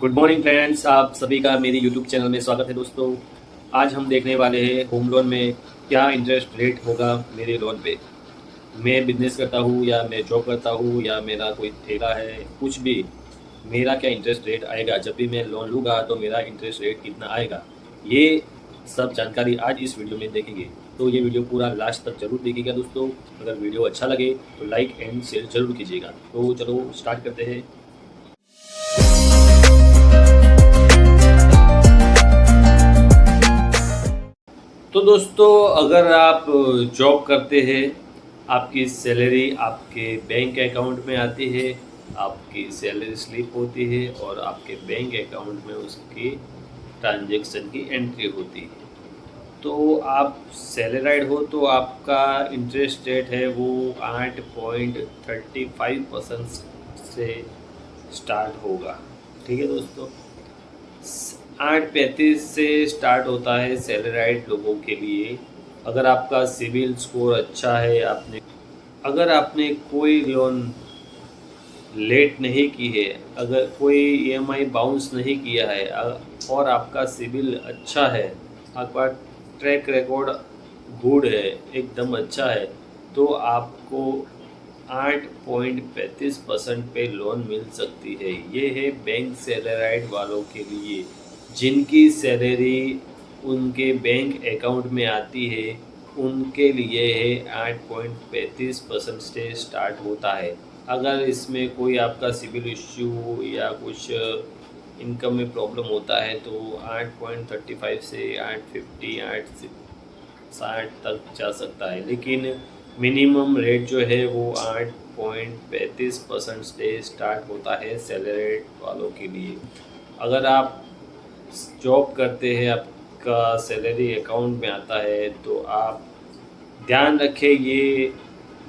Good morning friends, आप सभी का मेरे यूट्यूब चैनल में स्वागत है। दोस्तों, आज हम देखने वाले हैं होम लोन में क्या इंटरेस्ट रेट होगा मेरे लोन पे। मैं बिजनेस करता हूँ या मैं जॉब करता हूँ या मेरा कोई ठेला है, कुछ भी, मेरा क्या इंटरेस्ट रेट आएगा, जब भी मैं लोन लूँगा तो मेरा इंटरेस्ट रेट कितना आएगा, ये सब जानकारी आज इस वीडियो में देखेंगे। तो ये वीडियो पूरा लास्ट तक जरूर देखिएगा दोस्तों। अगर वीडियो अच्छा लगे तो लाइक एंड शेयर जरूर कीजिएगा। तो चलो स्टार्ट करते हैं। तो दोस्तों, अगर आप जॉब करते हैं, आपकी सैलरी आपके बैंक अकाउंट में आती है, आपकी सैलरी स्लिप होती है और आपके बैंक अकाउंट में उसकी ट्रांजैक्शन की एंट्री होती है। तो आप सैलराइड हो तो आपका इंटरेस्ट रेट है वो 8.35% से स्टार्ट होगा। ठीक है दोस्तों, 8.35 से स्टार्ट होता है सैलराइड लोगों के लिए। अगर आपका सिविल स्कोर अच्छा है, अगर आपने कोई लोन लेट नहीं की है, अगर कोई ईएमआई बाउंस नहीं किया है और आपका सिविल अच्छा है, आपका ट्रैक रिकॉर्ड गुड है, एकदम अच्छा है, तो आपको 8.35% पे लोन मिल सकती है। ये है बैंक सैलराइड वालों के लिए, जिनकी सैलरी उनके बैंक अकाउंट में आती है, उनके लिए है 8.35% से स्टार्ट होता है। अगर इसमें कोई आपका सिविल इश्यू या कुछ इनकम में प्रॉब्लम होता है तो 8.35 से 8.50 8.60 तक जा सकता है, लेकिन मिनिमम रेट जो है वो 8.35% से स्टार्ट होता है सैलरी वालों के लिए। अगर आप जॉब करते हैं, आपका सैलरी अकाउंट में आता है, तो आप ध्यान रखें, ये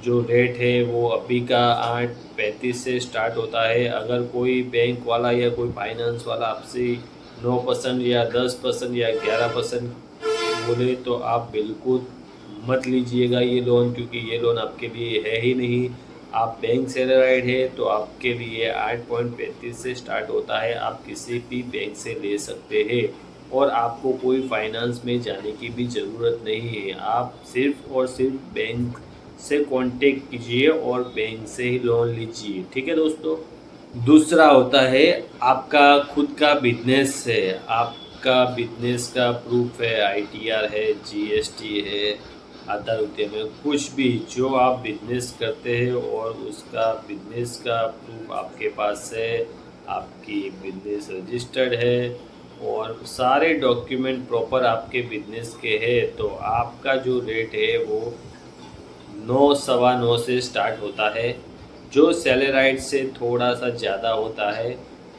जो रेट है वो अभी का 8.35 से स्टार्ट होता है। अगर कोई बैंक वाला या कोई फाइनेंस वाला आपसे 9% या 10% या 11% बोले तो आप बिल्कुल मत लीजिएगा ये लोन, क्योंकि ये लोन आपके लिए है ही नहीं। आप बैंक सैलराइड है तो आपके लिए 8.35 से स्टार्ट होता है। आप किसी भी बैंक से ले सकते हैं और आपको कोई फाइनेंस में जाने की भी ज़रूरत नहीं है। आप सिर्फ और सिर्फ बैंक से कांटेक्ट कीजिए और बैंक से ही लोन लीजिए। ठीक है दोस्तों। दूसरा होता है आपका खुद का बिजनेस है, आपका बिजनेस का प्रूफ है, आईटीआर है, जीएसटी है, आधार उद्यम है, कुछ भी जो आप बिजनेस करते हैं और उसका बिजनेस का प्रूफ आपके पास है, आपकी बिजनेस रजिस्टर्ड है और सारे डॉक्यूमेंट प्रॉपर आपके बिजनेस के हैं, तो आपका जो रेट है वो 9 सवा 9 से स्टार्ट होता है, जो सैलराइड से थोड़ा सा ज़्यादा होता है,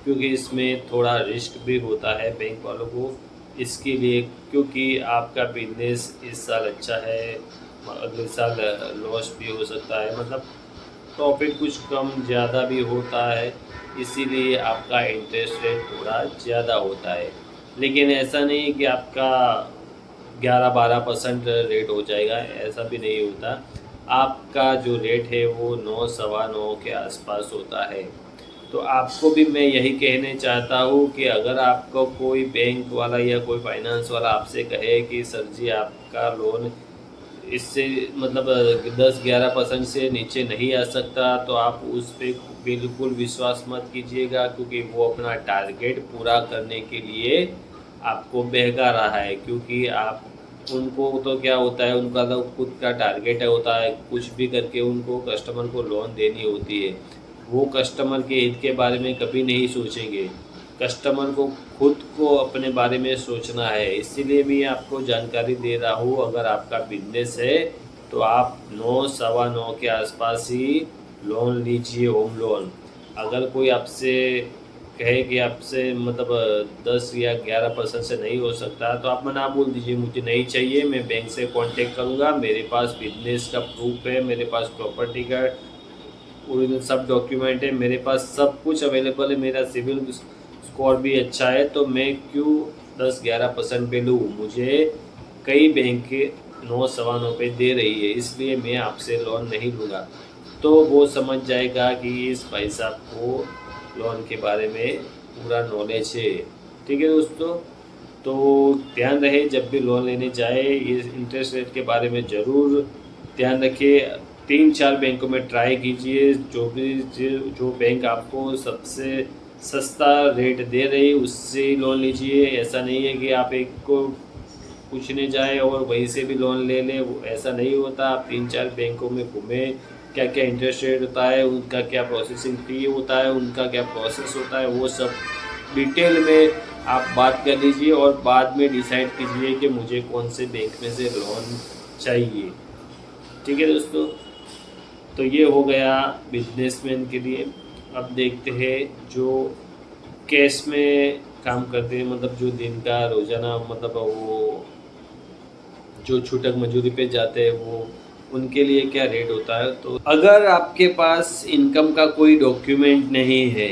क्योंकि इसमें थोड़ा रिस्क भी होता है बैंक वालों को। इसके लिए, क्योंकि आपका बिजनेस इस साल अच्छा है, अगले साल लॉस भी हो सकता है, मतलब प्रॉफिट कुछ कम ज़्यादा भी होता है, इसीलिए आपका इंटरेस्ट रेट थोड़ा ज़्यादा होता है। लेकिन ऐसा नहीं कि आपका 11-12% रेट हो जाएगा, ऐसा भी नहीं होता। आपका जो रेट है वो 9 सवा 9 के आसपास होता है। तो आपको भी मैं यही कहने चाहता हूँ कि अगर आपको कोई बैंक वाला या कोई फाइनेंस वाला आपसे कहे कि सर जी आपका लोन इससे मतलब 10-11% से नीचे नहीं आ सकता, तो आप उस पर बिल्कुल विश्वास मत कीजिएगा, क्योंकि वो अपना टारगेट पूरा करने के लिए आपको बहका रहा है। क्योंकि आप उनको तो क्या होता है, उनका तो खुद का टारगेट होता है, कुछ भी करके उनको कस्टमर को लोन देनी होती है। वो कस्टमर के हित के बारे में कभी नहीं सोचेंगे, कस्टमर को खुद को अपने बारे में सोचना है। इसीलिए मैं आपको जानकारी दे रहा हूँ, अगर आपका बिजनेस है तो आप 9 सवा 9 के आसपास ही लोन लीजिए, होम लोन। अगर कोई आपसे कहे कि आपसे मतलब 10 या 11% से नहीं हो सकता, तो आप मना बोल दीजिए, मुझे नहीं चाहिए, मैं बैंक से कांटेक्ट करूँगा, मेरे पास बिजनेस का प्रूफ है, मेरे पास प्रॉपर्टी का ओरिजिनल सब डॉक्यूमेंट है, मेरे पास सब कुछ अवेलेबल है, मेरा सिविल स्कोर भी अच्छा है, तो मैं क्यों 10-11% पे लूँ। मुझे कई बैंकें 9 सवा 9 पे दे रही है, इसलिए मैं आपसे लोन नहीं लूँगा। तो वो समझ जाएगा कि इस भाई साहब को लोन के बारे में पूरा नॉलेज है। ठीक है दोस्तों, तो ध्यान रहे जब भी लोन लेने जाए इस इंटरेस्ट रेट के बारे में ज़रूर ध्यान रखिए। 3-4 बैंकों में ट्राई कीजिए, जो बैंक आपको सबसे सस्ता रेट दे रही उससे ही लोन लीजिए। ऐसा नहीं है कि आप एक को पूछने जाए और वहीं से भी लोन ले लें, ऐसा नहीं होता। आप 3-4 बैंकों में घूमें, क्या क्या इंटरेस्ट रेट होता है, उनका क्या प्रोसेसिंग फ़ी होता है, उनका क्या प्रोसेस होता है, वो सब डिटेल में आप बात कर लीजिए और बाद में डिसाइड कीजिए कि मुझे कौन से बैंक में से लोन चाहिए। ठीक है दोस्तों, तो ये हो गया बिजनेसमैन के लिए। अब देखते हैं जो कैश में काम करते हैं, मतलब जो दिन का रोज़ाना मतलब वो जो छूटक मजदूरी पे जाते हैं वो उनके लिए क्या रेट होता है। तो अगर आपके पास इनकम का कोई डॉक्यूमेंट नहीं है,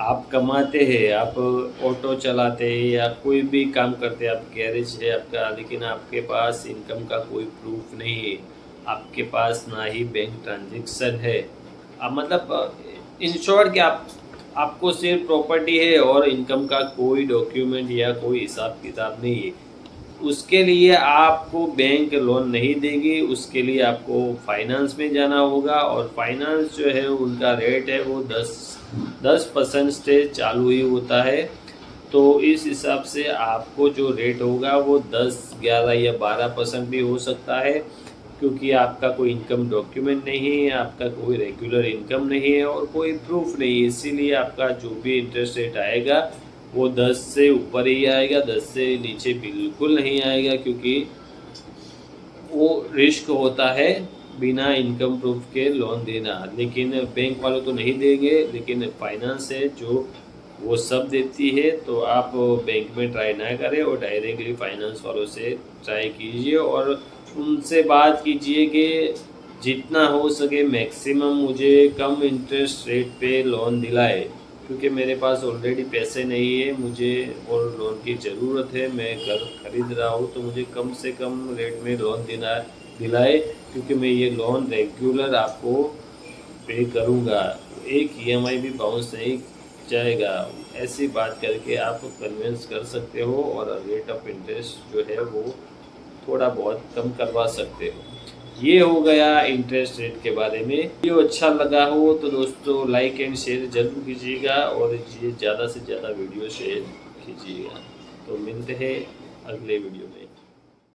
आप कमाते हैं, आप ऑटो चलाते हैं या कोई भी काम करते हैं, आप गैरेज है आपका, लेकिन आपके पास इनकम का कोई प्रूफ नहीं है, आपके पास ना ही बैंक ट्रांजैक्शन है, आप मतलब इन शॉर्ट कि आपको सिर्फ प्रॉपर्टी है और इनकम का कोई डॉक्यूमेंट या कोई हिसाब किताब नहीं है, उसके लिए आपको बैंक लोन नहीं देगी। उसके लिए आपको फाइनेंस में जाना होगा और फाइनेंस जो है उनका रेट है वो 10% से चालू ही होता है। तो इस हिसाब से आपको जो रेट होगा वो 10, 11 या 12% भी हो सकता है, क्योंकि आपका कोई इनकम डॉक्यूमेंट नहीं है, आपका कोई रेगुलर इनकम नहीं है और कोई प्रूफ नहीं है। इसीलिए आपका जो भी इंटरेस्ट रेट आएगा वो 10 से ऊपर ही आएगा, 10 से नीचे बिल्कुल नहीं आएगा, क्योंकि वो रिस्क होता है बिना इनकम प्रूफ के लोन देना। लेकिन बैंक वालों तो नहीं देंगे, लेकिन फाइनेंस है जो वो सब देती है। तो आप बैंक में ट्राई ना करें और डायरेक्टली फाइनेंस वालों से ट्राई कीजिए और उनसे बात कीजिए कि जितना हो सके मैक्सिमम मुझे कम इंटरेस्ट रेट पे लोन दिलाए, क्योंकि मेरे पास ऑलरेडी पैसे नहीं है, मुझे और लोन की ज़रूरत है, मैं घर खरीद रहा हूँ, तो मुझे कम से कम रेट में लोन दिलाए, क्योंकि मैं ये लोन रेगुलर आपको पे करूँगा, एक ईएमआई भी बाउंस नहीं जाएगा। ऐसी बात करके आप कन्विंस कर सकते हो और रेट ऑफ इंटरेस्ट जो है वो थोड़ा बहुत कम करवा सकते हो। ये हो गया इंटरेस्ट रेट के बारे में। वीडियो अच्छा लगा हो तो दोस्तों लाइक एंड शेयर ज़रूर कीजिएगा और ये ज़्यादा से ज़्यादा वीडियो शेयर कीजिएगा। तो मिलते हैं अगले वीडियो में।